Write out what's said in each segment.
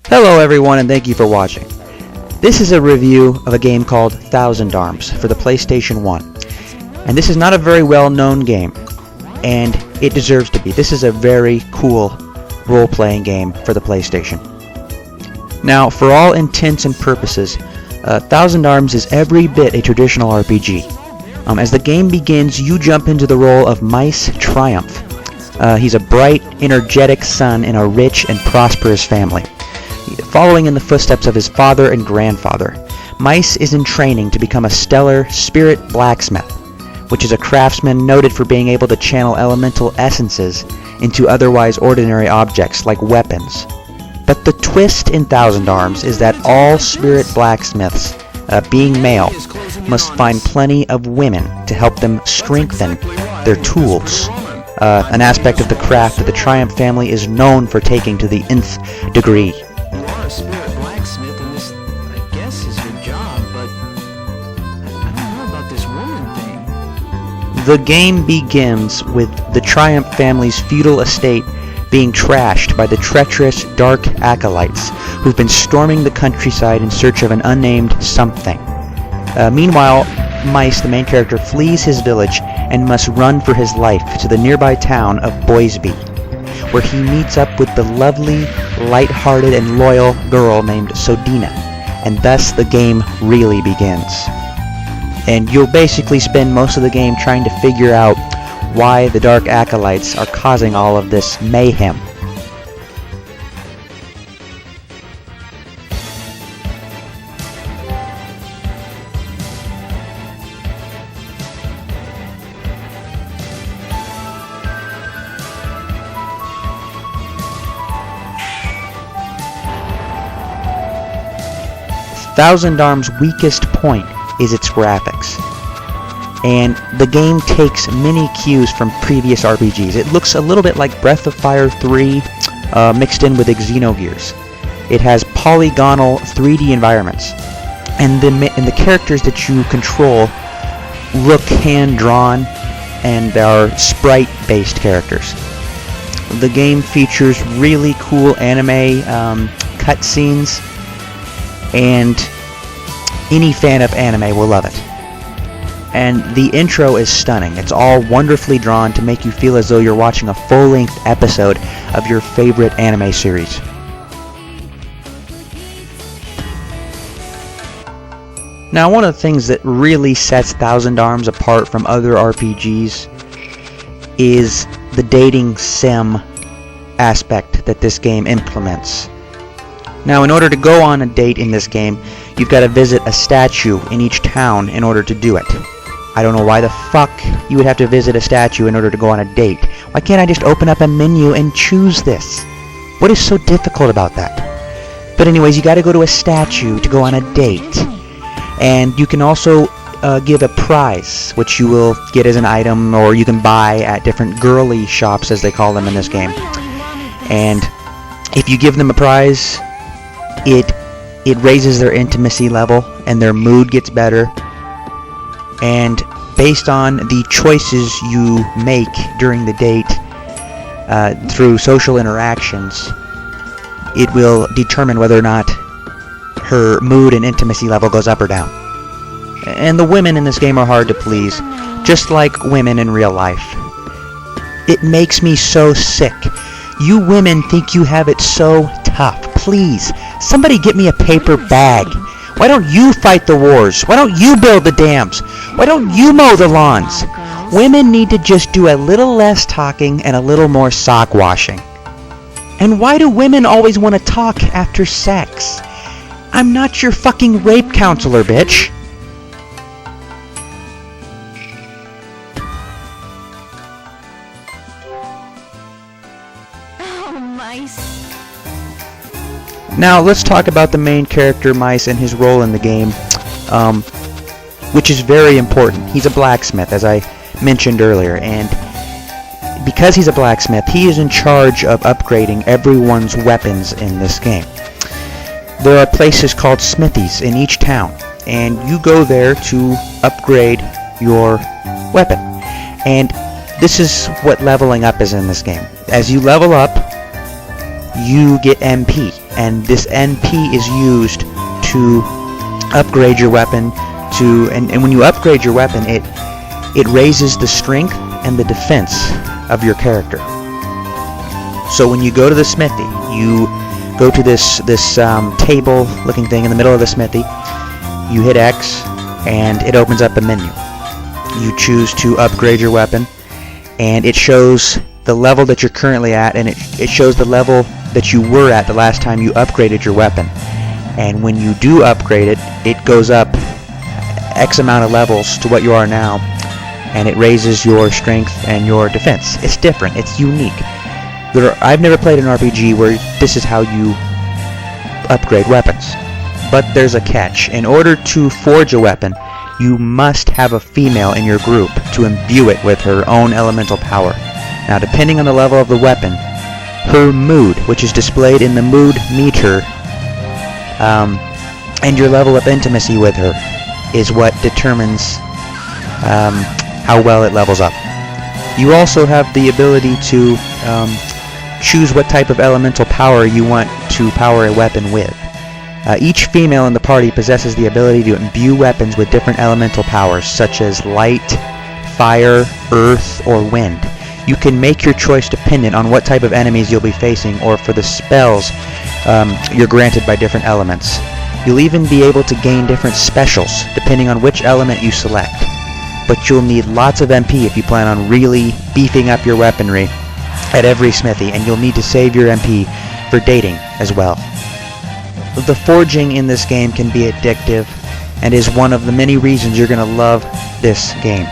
Hello everyone and thank you for watching. This is a review of a game called Thousand Arms for the PlayStation 1. And this is not a very well-known game, and it deserves to be. This is a very cool role-playing game for the PlayStation. Now, for all intents and purposes, Thousand Arms is every bit a traditional RPG. As the game begins, you jump into the role of Meis Triumph. He's a bright, energetic son in a rich and prosperous family. Following in the footsteps of his father and grandfather, Meis is in training to become a stellar spirit blacksmith, which is a craftsman noted for being able to channel elemental essences into otherwise ordinary objects like weapons. But the twist in Thousand Arms is that all spirit blacksmiths, being male, must find plenty of women to help them strengthen their tools. An aspect of the craft that the Triumph family is known for taking to the nth degree. You are a spirit blacksmith, and this, I guess, is your job, but I don't know about this woman thing. The game begins with the Triumph family's feudal estate being trashed by the treacherous dark acolytes who've been storming the countryside in search of an unnamed something. Meanwhile, Meis, the main character, flees his village and must run for his life to the nearby town of Boisby, where he meets up with the lovely, light-hearted, and loyal girl named Sodina, and thus the game really begins. And you'll basically spend most of the game trying to figure out why the Dark Acolytes are causing all of this mayhem. Thousand Arms' weakest point is its graphics, and the game takes many cues from previous RPGs. It looks a little bit like Breath of Fire 3 mixed in with Xenogears. It has polygonal 3D environments, and the characters that you control look hand-drawn and are sprite-based characters. The game features really cool anime cutscenes, and any fan of anime will love it. And the intro is stunning. It's all wonderfully drawn to make you feel as though you're watching a full-length episode of your favorite anime series. Now, one of the things that really sets Thousand Arms apart from other RPGs is the dating sim aspect that this game implements. Now, in order to go on a date in this game, you've got to visit a statue in each town in order to do it. I don't know why the fuck you would have to visit a statue in order to go on a date. Why can't I just open up a menu and choose this? What is so difficult about that? But anyways, you got to go to a statue to go on a date. And you can also give a prize, which you will get as an item, or you can buy at different girly shops, as they call them in this game. And if you give them a prize, it raises their intimacy level and their mood gets better, and based on the choices you make during the date through social interactions, it will determine whether or not her mood and intimacy level goes up or down. And the women in this game are hard to please, just like women in real life. It makes me so sick. You women think you have it so tough. Please, somebody get me a paper bag. Why don't you fight the wars? Why don't you build the dams? Why don't you mow the lawns? Women need to just do a little less talking and a little more sock washing. And why do women always want to talk after sex? I'm not your fucking rape counselor, bitch. Now, let's talk about the main character, Meis, and his role in the game, which is very important. He's a blacksmith, as I mentioned earlier, and because he's a blacksmith, he is in charge of upgrading everyone's weapons in this game. There are places called smithies in each town, and you go there to upgrade your weapon. And this is what leveling up is in this game. As you level up, you get MP. and this NP is used to upgrade your weapon and when you upgrade your weapon, it raises the strength and the defense of your character. So when you go to the smithy, you go to this table looking thing in the middle of the smithy, you hit X and it opens up a menu. You choose to upgrade your weapon, and it shows the level that you're currently at, and it shows the level that you were at the last time you upgraded your weapon. And when you do upgrade it, it goes up X amount of levels to what you are now, and it raises your strength and your defense. It's different. It's unique. I've never played an RPG where this is how you upgrade weapons. But there's a catch. In order to forge a weapon, you must have a female in your group to imbue it with her own elemental power. Now, depending on the level of the weapon, her mood, which is displayed in the mood meter, and your level of intimacy with her is what determines how well it levels up. You also have the ability to choose what type of elemental power you want to power a weapon with. Each female in the party possesses the ability to imbue weapons with different elemental powers, such as light, fire, earth, or wind. You can make your choice dependent on what type of enemies you'll be facing, or for the spells you're granted by different elements. You'll even be able to gain different specials, depending on which element you select. But you'll need lots of MP if you plan on really beefing up your weaponry at every smithy, and you'll need to save your MP for dating as well. The forging in this game can be addictive, and is one of the many reasons you're going to love this game.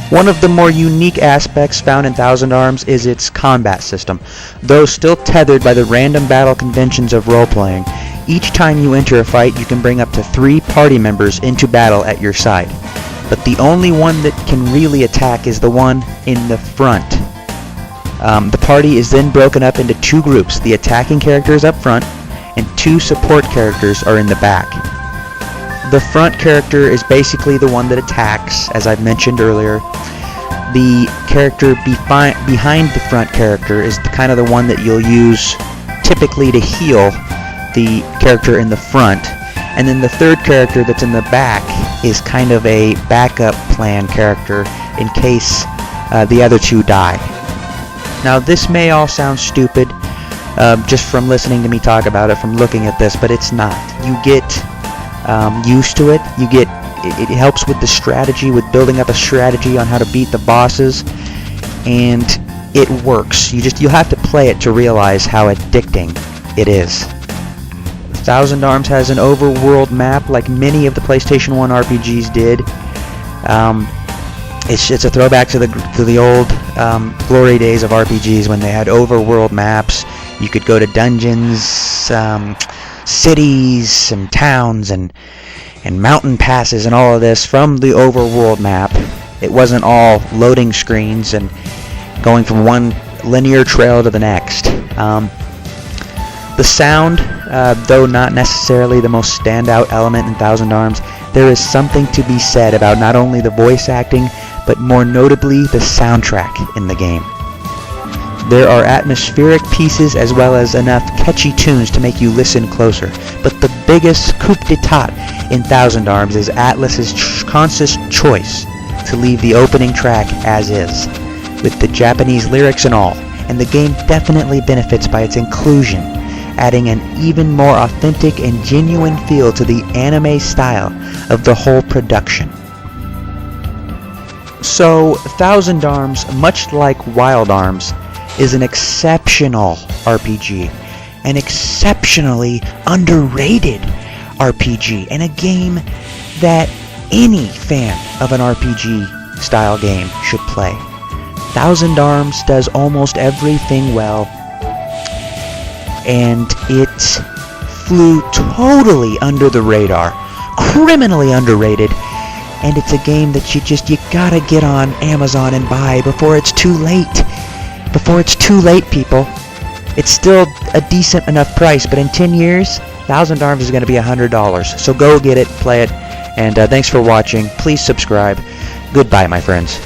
One of the more unique aspects found in Thousand Arms is its combat system. Though still tethered by the random battle conventions of role-playing, each time you enter a fight you can bring up to 3 party members into battle at your side. But the only one that can really attack is the one in the front. The party is then broken up into 2 groups. The attacking characters up front, and 2 support characters are in the back. The front character is basically the one that attacks, as I've mentioned earlier. The character behind the front character is kind of the one that you'll use typically to heal the character in the front. And then the third character that's in the back is kind of a backup plan character in case the other 2 die. Now this may all sound stupid just from listening to me talk about it, from looking at this, but it's not. You get used to it. It helps with the strategy, with building up a strategy on how to beat the bosses, and it works. You'll have to play it to realize how addicting it is. Thousand Arms has an overworld map like many of the PlayStation 1 RPGs did. It's a throwback to the old glory days of RPGs when they had overworld maps. You could go to dungeons, cities, and towns, and mountain passes, and all of this from the overworld map. It wasn't all loading screens and going from one linear trail to the next. The sound, though not necessarily the most standout element in Thousand Arms, there is something to be said about not only the voice acting, but more notably the soundtrack in the game. There are atmospheric pieces as well as enough catchy tunes to make you listen closer. But the biggest coup d'etat in Thousand Arms is Atlus's conscious choice to leave the opening track as is, with the Japanese lyrics and all, and the game definitely benefits by its inclusion, adding an even more authentic and genuine feel to the anime style of the whole production. So, Thousand Arms, much like Wild Arms, is an exceptional RPG, an exceptionally underrated RPG, and a game that any fan of an RPG style game should play. Thousand Arms does almost everything well, and it flew totally under the radar, criminally underrated, and it's a game that you gotta get on Amazon and buy before it's too late. Before it's too late, people. It's still a decent enough price, but in 10 years, Thousand Arms is going to be $100. So go get it, play it, and thanks for watching. Please subscribe. Goodbye, my friends.